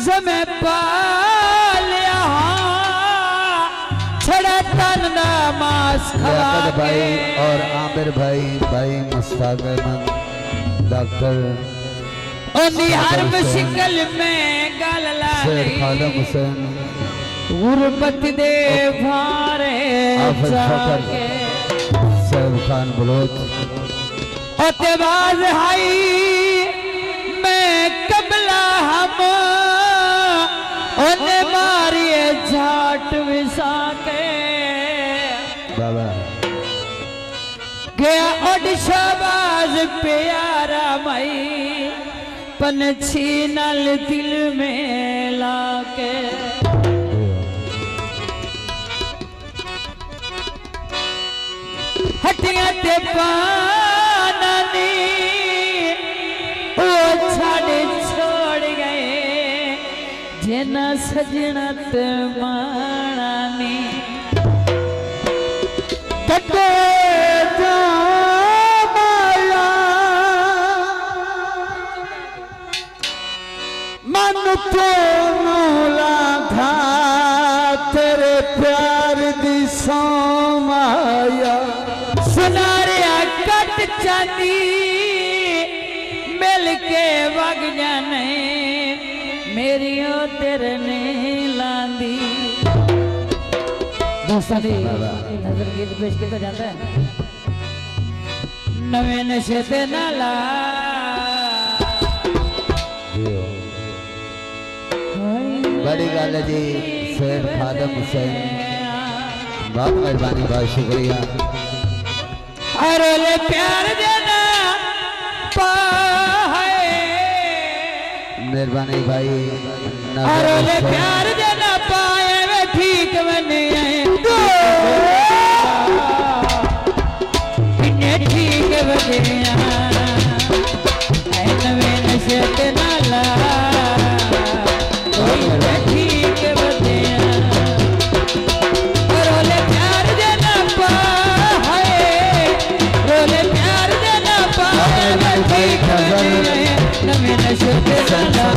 जमे पालिया छड़ा तन नमाज खवा भाई और आमिर भाई, भाई मुश्ताक अहमद, डॉक्टर निहार मुश्किल में गल खादम हुसैन, गुरबत दे भारे जाके सैफ खान बलोच अतबाज हाई मैं कबला हम ओने मारिए झाट विसा के बाबा गया ओड शबाज प्यारा मई पंछी नल दिल में लाके हटिया ते पानी वो छाड़े छोड़ गए जेना सजनत मानी कटे मन तो नूला था तेरे प्यार दी सोमाया सुनारिया कट चांदी मिल के वग जाने मेरी ओ तेरे ने लांदी दोस्तों दी नजर गीत पेश किया जाता है नवे नशे ते नाला बड़ी गल है जी। सैफ खादम हुसैन बहुत मेहरबानी, बहुत शुक्रिया। अरे ले प्यार देना पाए मेहरबानी भाई। अरे ले प्यार देना पाए वे ठीक बने इन्हें ठीक बने नवे नशे ते नाला ठीक बने रोले प्यार देना पाए रोले प्यार देना पाए ठीक बने नवे नशे ते नाला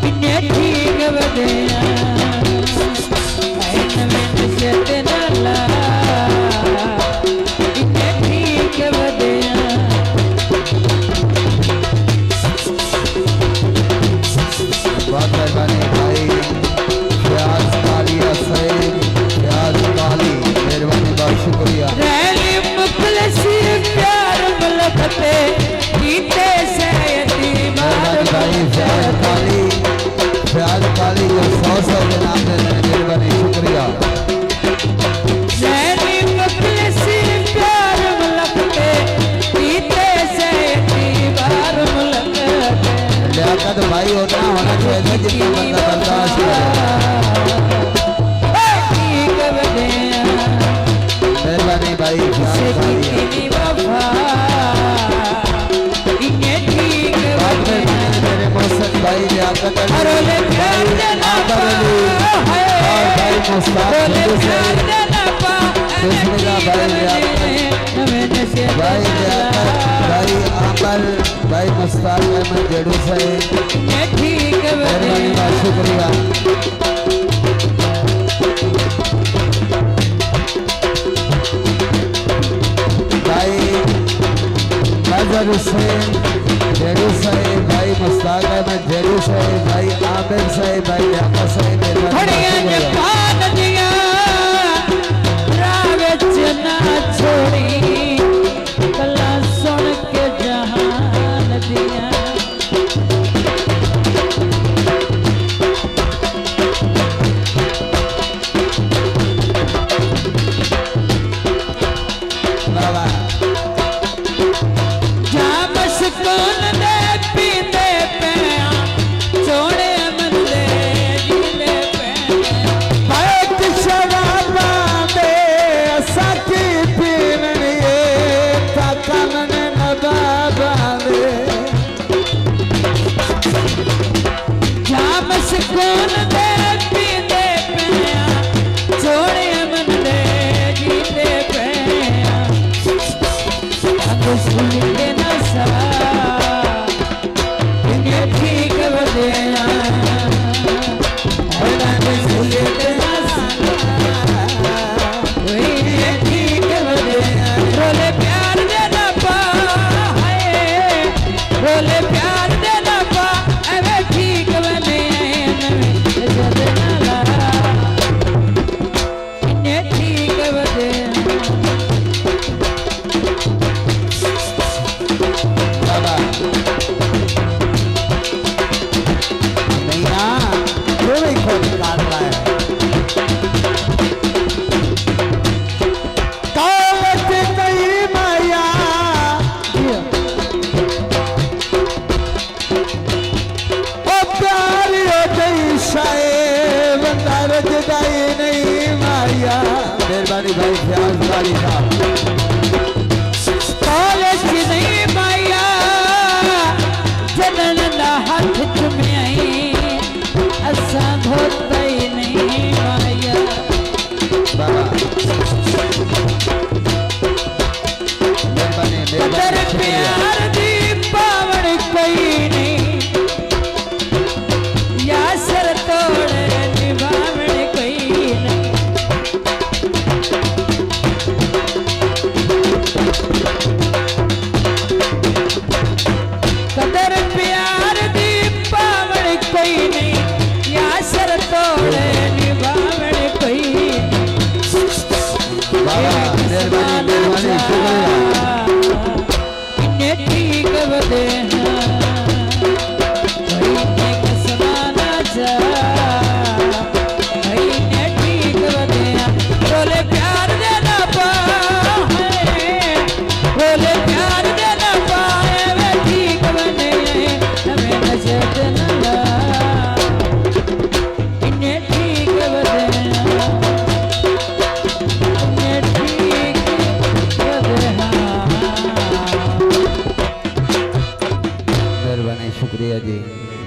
इन्हें ठीक बने नवे नशे ते नाला इन्हें ठीक बने बहुत मेहरबानी भाई। प्याज कालिया सैद, प्याज काली, मेहरबानी, बहुत शुक्रिया। रैली मुखलसी प्यार मलकते कीते से यतीमार भाई प्याज काली, प्याज काली जो 100 के नाम दे रहे, मेहरबानी, शुक्रिया। रैली मुखलसी प्यार मलकते कीते से यतीमार मलकते लियाकत भाई उतना होना चाहिए जितना बंदा बर्दाश्त करे। मेहरबानी भाई। मेरे मोहसिन भाई लियाकत और भाई मुस्ताक भाई लियाकत भाई लियाकत भाई आमल भाई मुस्ताक अहमद जेडू से मेहरबानी, बहुत शुक्रिया। भाई अजहर हुसैन जेडू साहिब, भाई मुस्ताक अहमद जेडू साहिब, भाई आमिर साहिब, भाई लियाकत साहिब, छोड़ी कला सुन के जहान दिया ठीक बदे मेहरबानी भाई फयाज गाड़ी साहब कॉलेज नहीं पाया जनन दा हाथ चुमियाई असा धोता ही नहीं पाया बाबा